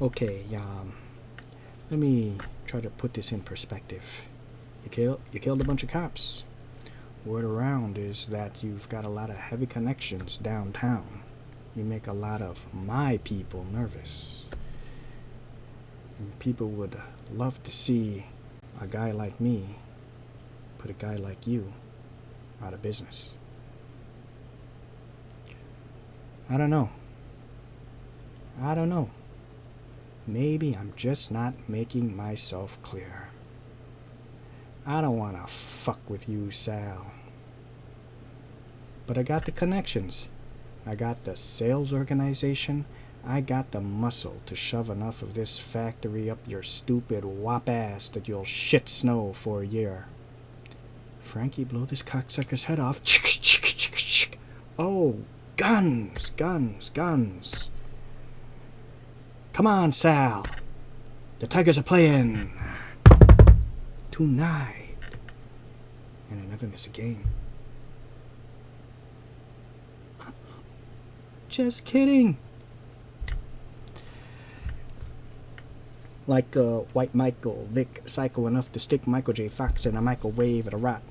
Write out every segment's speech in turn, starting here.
Okay, let me try to put this in perspective. You killed a bunch of cops. Word around is that you've got a lot of heavy connections downtown. You make a lot of my people nervous. And people would love to see a guy like me put a guy like you out of business. I don't know. Maybe I'm just not making myself clear. I don't want to fuck with you, Sal. But I got the connections. I got the sales organization. I got the muscle to shove enough of this factory up your stupid wop ass that you'll shit snow for a year. Frankie, blow this cocksucker's head off. Oh, guns. Come on, Sal. The Tigers are playing tonight. And I never miss a game. Just kidding. Like White Michael Vick, psycho enough to stick Michael J. Fox in a microwave at a rat.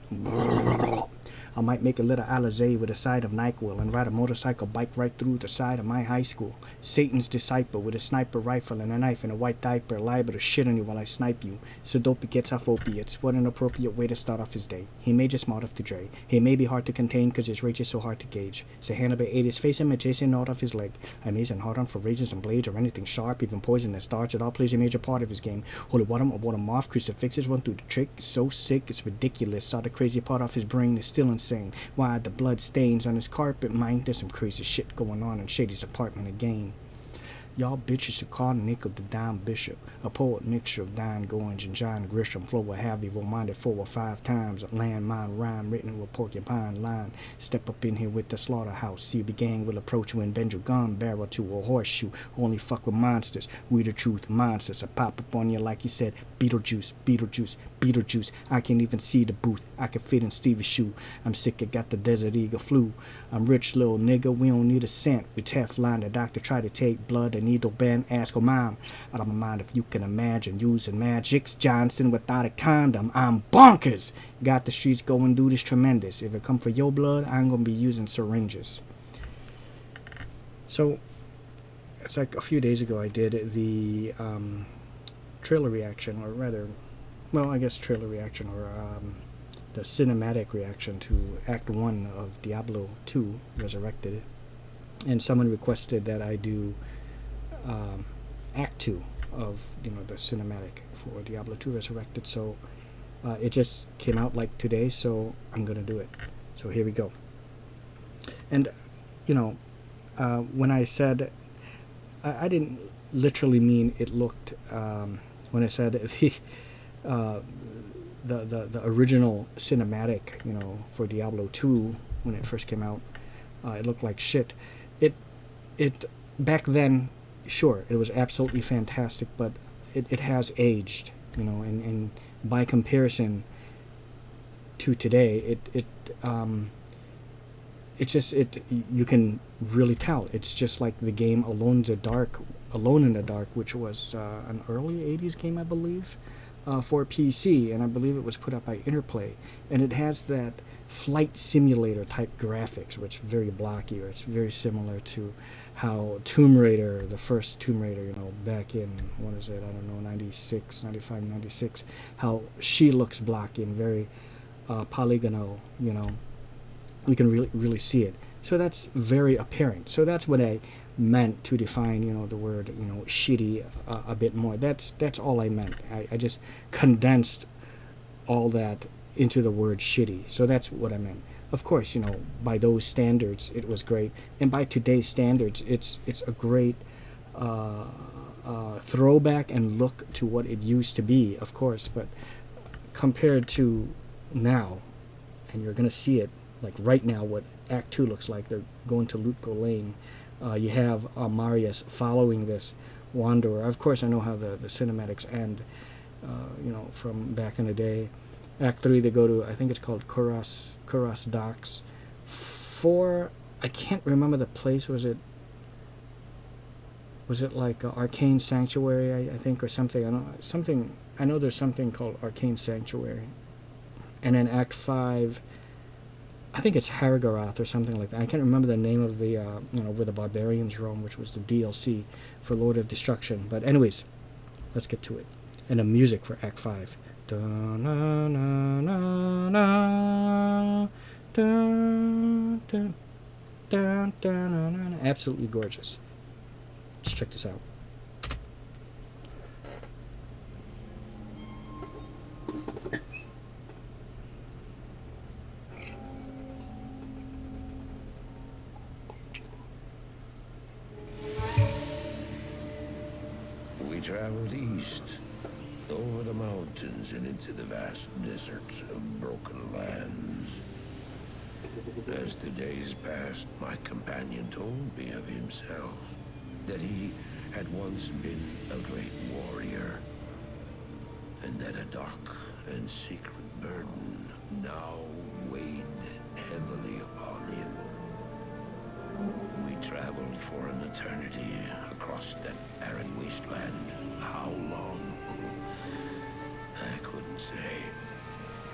I might make a little Alizé with a side of NyQuil and ride a motorcycle bike right through the side of my high school. Satan's disciple with a sniper rifle and a knife and a white diaper, liable to shit on you while I snipe you. So dopey gets off opiates. What an appropriate way to start off his day. He may just smart off the Dre. He may be hard to contain because his rage is so hard to gauge. So Hannibal ate his face and Jason gnawed off his leg. Amazing hard on for razors and blades or anything sharp, even poison that starch. It all plays a major part of his game. Holy water or water moth, crucifixes run through the trick. It's so sick, it's ridiculous. Saw the crazy part off his brain is still insane. Why the blood stains on his carpet, mind? There's some crazy shit going on in Shady's apartment again. Y'all bitches should call Nickel the Dime Bishop, a poet mixture of Don Gorge and John Grisham, flow will have you reminded 4 or 5 times, a landmine rhyme written with porcupine line. Step up in here with the slaughterhouse, see the gang will approach you and bend your gun barrel to a horseshoe. Only fuck with monsters, we the truth monsters. I pop up on you like you said, Beetlejuice, Beetlejuice, Beetlejuice. I can't even see the booth, I can fit in Stevie's shoe. I'm sick, I got the Desert Eagle flu. I'm rich little nigga, we don't need a cent. We Teflon, the doctor tried to take blood, the needle bend, ask her mom. Out of my mind if you can imagine using Magic's Johnson without a condom. I'm bonkers! Got the streets going, dude is tremendous. If it come for your blood, I'm gonna be using syringes. So, it's like a few days ago I did the trailer reaction, or rather, well, I guess trailer reaction, or the cinematic reaction to Act 1 of Diablo 2, Resurrected. And someone requested that I do Act 2 of, the cinematic for Diablo 2 Resurrected. So it just came out like today, so I'm going to do it. So here we go. And, when I said, I didn't literally mean it looked, when I said the original cinematic, for Diablo 2 when it first came out, it looked like shit. It back then, sure, it was absolutely fantastic, but it has aged, and by comparison to today, you can really tell. It's just like the game Alone in the Dark, which was an early 80s game, I believe. For PC, and I believe it was put up by Interplay, and it has that flight simulator type graphics, which is very blocky, or it's very similar to how Tomb Raider, the first Tomb Raider, back in, 96, 95, 96, how she looks blocky and very polygonal, you can really see it. So that's very apparent. So that's what I meant to define, the word, shitty a bit more. That's all I meant. I just condensed all that into the word shitty. So that's what I meant. Of course, by those standards, it was great, and by today's standards, it's a great throwback and look to what it used to be, of course. But compared to now, and you're gonna see it like right now, what Act 2 looks like. They're going to Lutko Lane. You have Marius following this wanderer. Of course, I know how the cinematics end, from back in the day. Act 3, they go to, I think it's called Kuras Docks. 4, I can't remember the place. Was it Was it like Arcane Sanctuary, I think, or something? I know there's something called Arcane Sanctuary. And then Act 5, I think it's Harrogarath or something like that. I can't remember the name of the, where the barbarians roam, which was the DLC for Lord of Destruction. But anyways, let's get to it. And the music for Act 5. Absolutely gorgeous. Let's check this out. We traveled east, over the mountains and into the vast deserts of broken lands. As the days passed, my companion told me of himself, that he had once been a great warrior, and that a dark and secret burden now weighed heavily upon him. We traveled for an eternity across that arid wasteland. How long? I couldn't say.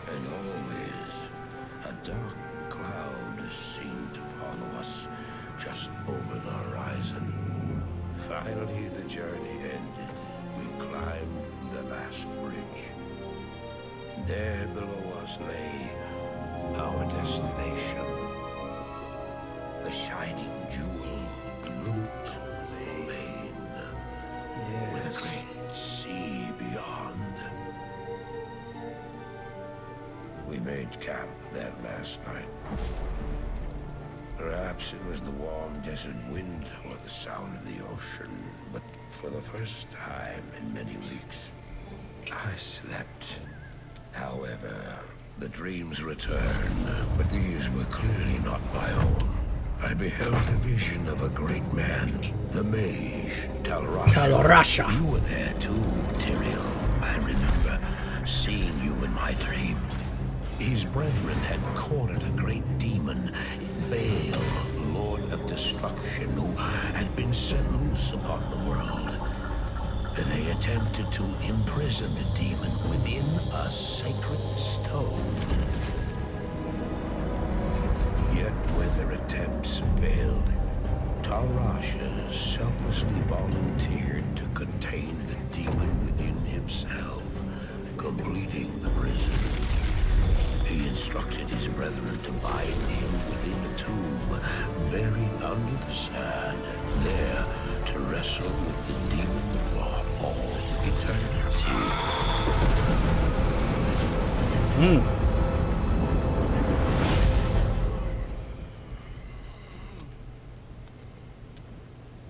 And always, a dark cloud seemed to follow us just over the horizon. Finally, the journey ended. We climbed the last bridge. There below us lay our destination. The shining jewel, Loot Lane, with a great sea beyond. We made camp that last night. Perhaps it was the warm desert wind or the sound of the ocean, but for the first time in many weeks, I slept. However, the dreams returned, but these were clearly not my own. I beheld a vision of a great man, the mage, Talrasha. You were there too, Tyrael. I remember seeing you in my dream. His brethren had cornered a great demon, Baal, Lord of Destruction, who had been set loose upon the world. They attempted to imprison the demon within a sacred stone. Yet when their attempts failed, Talrasha selflessly volunteered to contain the demon within himself, completing the prison. He instructed his brethren to bind him within a tomb, buried under the sand, there to wrestle with the demon for all eternity.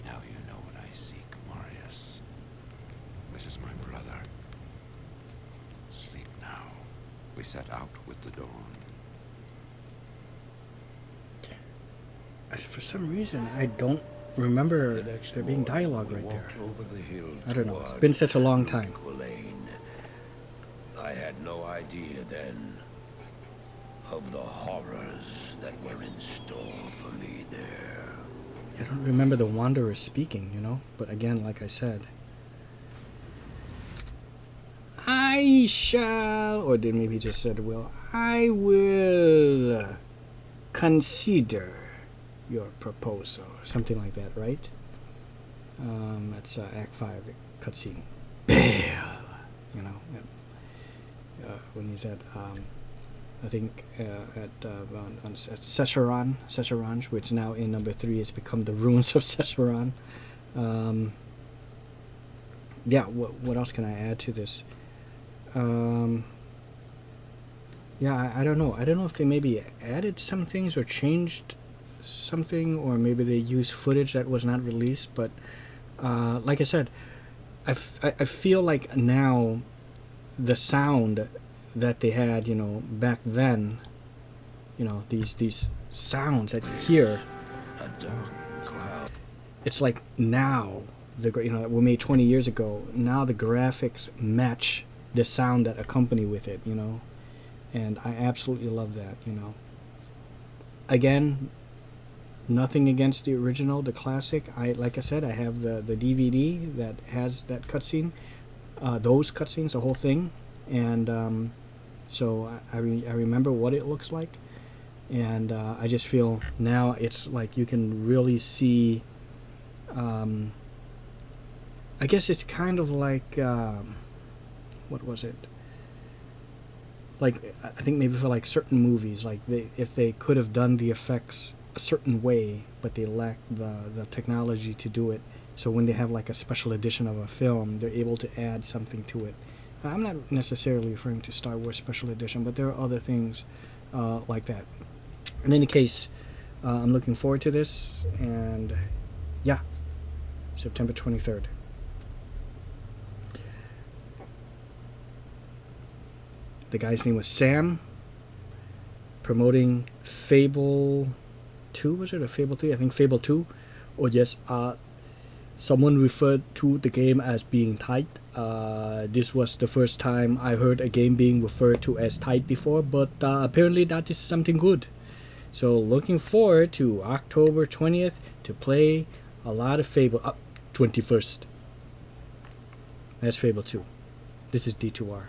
Now you know what I seek, Marius. This is my brother. Sleep now. We set out with the dawn. For some reason, I don't remember there being dialogue right there. I don't know. It's been such a long time. I had no idea then of the horrors that were in store for me there. I don't remember the Wanderer speaking, But again, like I said, I shall, or did maybe he just said will, I will consider your proposal, something like that, right? That's Act 5 cutscene. Baal, when he's at, I think at Sescheron, which now in number 3 has become the ruins of Sescheron. What else can I add to this? I don't know. I don't know if they maybe added some things or changed something, or maybe they used footage that was not released. But like I said, I feel like now the sound that they had, back then, these sounds that you hear, it's like now were made 20 years ago. Now the graphics match the sound that accompany with it, and I absolutely love that. Again, Nothing against the original, the classic. Like I said, I have the DVD that has that cutscene, those cutscenes, the whole thing, and so I remember what it looks like, and I just feel now it's like you can really see. I guess it's kind of like what was it? Like I think maybe for like certain movies, like if they could have done the effects a certain way, but they lack the technology to do it. So when they have like a special edition of a film, they're able to add something to it. I'm not necessarily referring to Star Wars Special Edition, but there are other things like that. In any case, I'm looking forward to this, and yeah, September 23rd. The guy's name was Sam, promoting Fable 2, was it, or Fable 3? I think Fable 2. Oh yes, someone referred to the game as being tight. This was the first time I heard a game being referred to as tight before, but apparently that is something good. So looking forward to October 20th to play a lot of Fable. 21st. That's Fable 2. This is D2R.